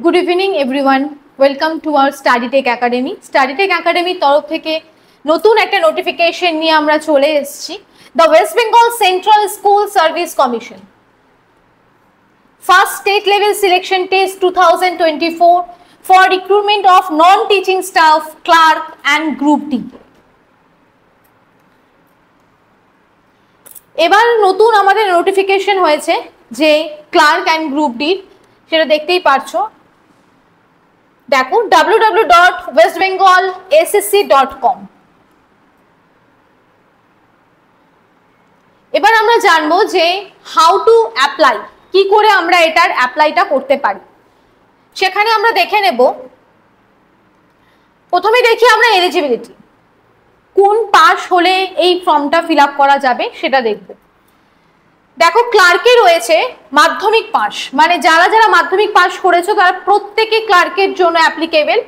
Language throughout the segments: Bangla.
Good evening everyone. Welcome to our Study Tech Academy. Study Tech Academy তরফ থেকে নতুন একটা নোটিফিকেশন নিয়ে আমরা চলে এসেছি। The West Bengal Central School Service Commission First State Level Selection Test 2024 for recruitment of non-teaching staff, clerk and Group D. এবার নতুন আমাদের নোটিফিকেশন হয়েছে যে ক্লার্ক অ্যান্ড গ্রুপ ডি, সেটা দেখতেই পারছো। দেখো www.westbengalssc.com। এবার আমরা জানবো যে হাউ টু অ্যাপ্লাই, কি করে আমরা এটার অ্যাপ্লাইটা করতে পারি। সেখানে আমরা দেখে নেব, প্রথমে দেখি আমরা এলিজিবিলিটি, কোন পাস হলে এই ফর্মটা ফিল আপ করা যাবে সেটা দেখব। দেখো ক্লার্কে রয়েছে মাধ্যমিক পাস, মানে যারা যারা মাধ্যমিক পাস করেছো তারা প্রত্যেকে ক্লার্কের জন্য অ্যাপ্লিকেবল।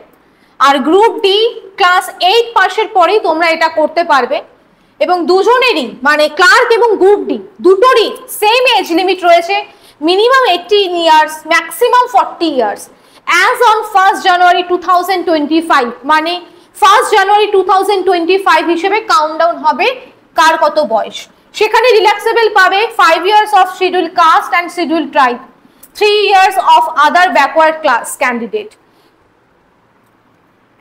আর গ্রুপ ডি ক্লাস 8 পাসের পরেই তোমরা এটা করতে পারবে, এবং দুজনেরই মানে ক্লার্ক এবং গ্রুপ ডি দুটোরই সেম এজ লিমিট রয়েছে, minimum 18 years, maximum 40 years. As on 1 জানুয়ারি 2025, মানে 1 জানুয়ারি 2025 হিসেবে কাউন্টডাউন হবে কার কত বয়স। সেখানে রিল্যাক্সেবল পাবে 5 years of schedule caste and schedule tribe, 3 years of other backward class candidate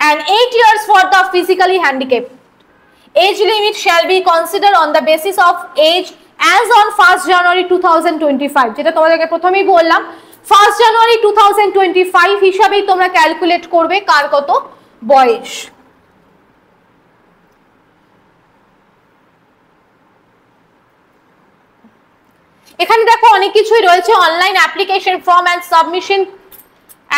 and 8 years for the physically handicapped. Age limit shall be considered on the basis of age as on 1 January 2025, যেটা তোমাদেরকে প্রথমেই বললাম 1 জানুয়ারি 2025 হিসাবেই তোমরা ক্যালকুলেট করবে কার কত বয়স। এখানে দেখো অনেক কিছুই রয়েছে, online application form and submission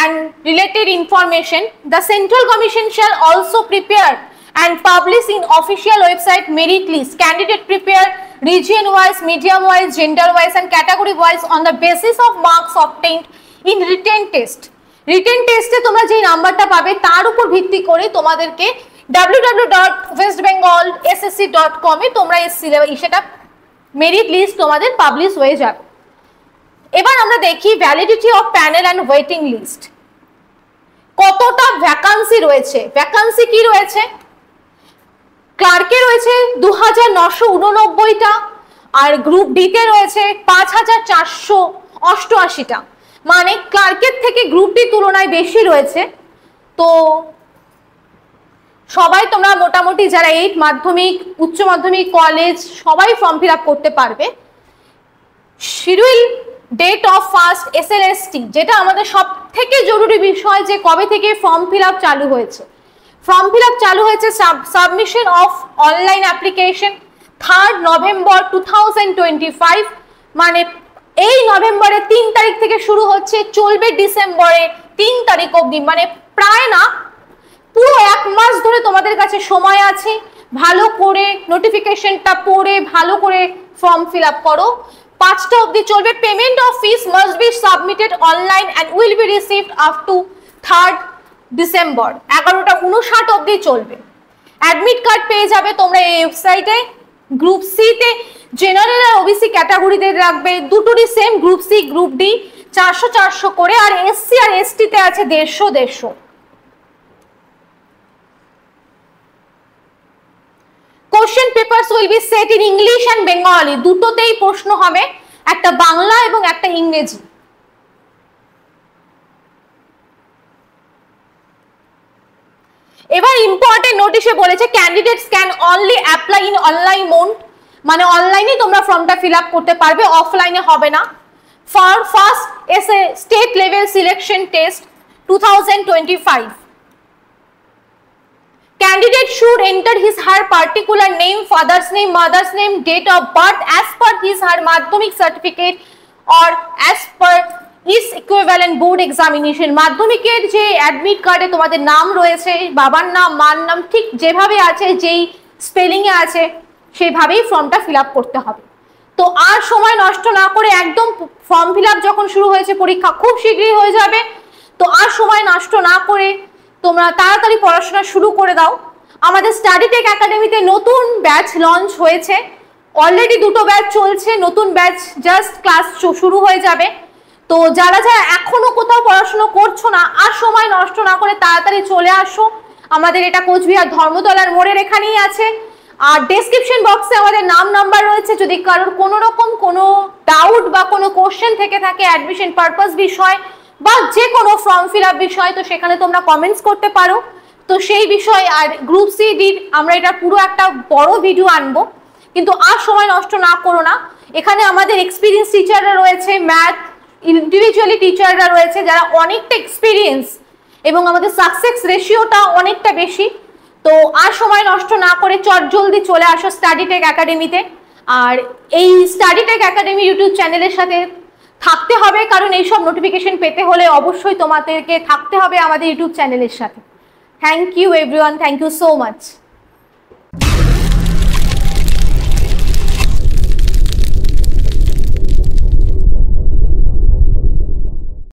and related information. The Central Commission shall also prepare and publish in official website merit list. Candidate prepare region wise, medium wise, gender wise and category wise on the basis of marks obtained in written test. Written test এ তোমরা যে নাম্বারটা পাবে তার উপর ভিত্তি করে তোমাদেরকে www.westbengalssc.com এ তোমরা সেটা মেরিট লিস্ট তোমাদের পাবলিশ হয়ে যাবে। এবার আমরা দেখি validity of panel and waiting list, কতটা ভ্যাকান্সি রয়েছে। ভ্যাকান্সি কি রয়েছে, ক্লার্কে রয়েছে 2989টা, আর গ্রুপ ডিতে রয়েছে 5488টা, মানে ক্লার্কের থেকে গ্রুপ ডি তুলনায় বেশি রয়েছে। তো সবাই তোমরা মোটামুটি যারা 8 মাধ্যমিক, উচ্চ মাধ্যমিক, কলেজ সবাই ফর্ম ফিল আপ করতে পারবে। Schedule date of first SLST, যেটা আমাদের সব থেকে জরুরি বিষয়, যে কবে থেকে ফর্ম ফিল আপ চালু হয়েছে। ফর্ম ফিল আপ চালু হয়েছে submission of online application 3 November 2025, মানে এই নভেম্বরের 3 তারিখ থেকে শুরু হচ্ছে, চলবে ডিসেম্বরের 3 তারিখ অবধি, মানে প্রায় না পুরো 1 মাস ধরে তোমাদের কাছে সময় আছে। ভালো করে নোটিফিকেশনটা পড়ে ভালো করে ফর্ম ফিল আপ করো। 5টা অবধি চলবে। Payment of fees must be submitted online and will be received up to 3rd December, 11:59 অবধি চলবে। অ্যাডমিট কার্ড পেয়ে যাবে তোমরা এই ওয়েবসাইটে। গ্রুপ সি তে জেনারেল আর ওবিসি ক্যাটাগরিতে রাখবে, দুটোরই same, group C group D 400 করে, আর এসসি আর এসটি তে আছে 150। Question papers will be set in English and Bengali, দুটোতেই প্রশ্ন হবে, একটা বাংলা এবং একটা ইংরেজি। এবার ইম্পর্টেন্ট নোটিশে বলেছে candidates can only apply in online mode, মানে অনলাইনে তোমরা ফর্মটা ফিল আপ করতে পারবে, অফলাইনে হবে না। For first state level selection test 2025, candidate should enter his her particular name, father's name, mother's name, date of birth as per his her madhyamik certificate or as per his equivalent board examination. মাধ্যমিকের যে অ্যাডমিট কার্ডে তোমাদের নাম রয়েছে, বাবার নাম, মার নাম ঠিক যেভাবে আছে, যেই স্পেলিং এ আছে সেইভাবেই ফর্মটা ফিল আপ করতে হবে। তো আর সময় নষ্ট না করে একদম ফর্ম ফিল আপ যখন শুরু হয়েছে, পরীক্ষা খুব শীঘ্রই হয়ে যাবে, তো আর সময় নষ্ট না করে তোমরা তাড়াতাড়ি পড়াশোনা শুরু করে দাও। আমাদের স্টাডি টেক একাডেমিতে নতুন ব্যাচ লঞ্চ হয়েছে, অলরেডি 2টো ব্যাচ চলছে, নতুন ব্যাচ জাস্ট ক্লাস শুরু হয়ে যাবে। তো যারা যারা এখনো কোথাও পড়াশোনা করছো না, আর সময় নষ্ট না করে তাড়াতাড়ি চলে আসো। আমাদের এটা কোচবিহার ধর্মতলার মোড়ের এখানেই আছে। আর ডেসক্রিপশন বক্সে আমাদের নাম নাম্বার রয়েছে, যদি কারোর কোনো রকম কোনো ডাউট বা কোনো কোশ্চেন থেকে থাকে অ্যাডমিশন পারপাস বিষয় বা যে কোনো ফর্ম ফিল আপ বিষয়, তো সেখানে তোমরা কমেন্টস করতে পারো। তো সেই বিষয় আর গ্রুপ সি ডির আমরা এটা পুরো একটা বড় ভিডিও আনবো, কিন্তু আর সময় নষ্ট না করো না। এখানে আমাদের এক্সপিরিয়েন্স টিচাররা রয়েছে, ম্যাথ ইন্ডিভিজুয়ালি টিচাররা রয়েছে যারা অনেকটা এক্সপিরিয়েন্স, এবং আমাদের সাকসেস রেশিওটা অনেকটা বেশি। তো আর সময় নষ্ট না করে জলদি চলে আসো স্টাডি টেক একাডেমিতে। আর এই স্টাডি টেক একাডেমি ইউটিউব চ্যানেলের সাথে থাকতে হবে, কারণ এইসব নোটিফিকেশন পেতে হলে অবশ্যই তোমাদেরকে থাকতে হবে আমাদের ইউটিউব চ্যানেলের সাথে। Thank you everyone, thank you so much.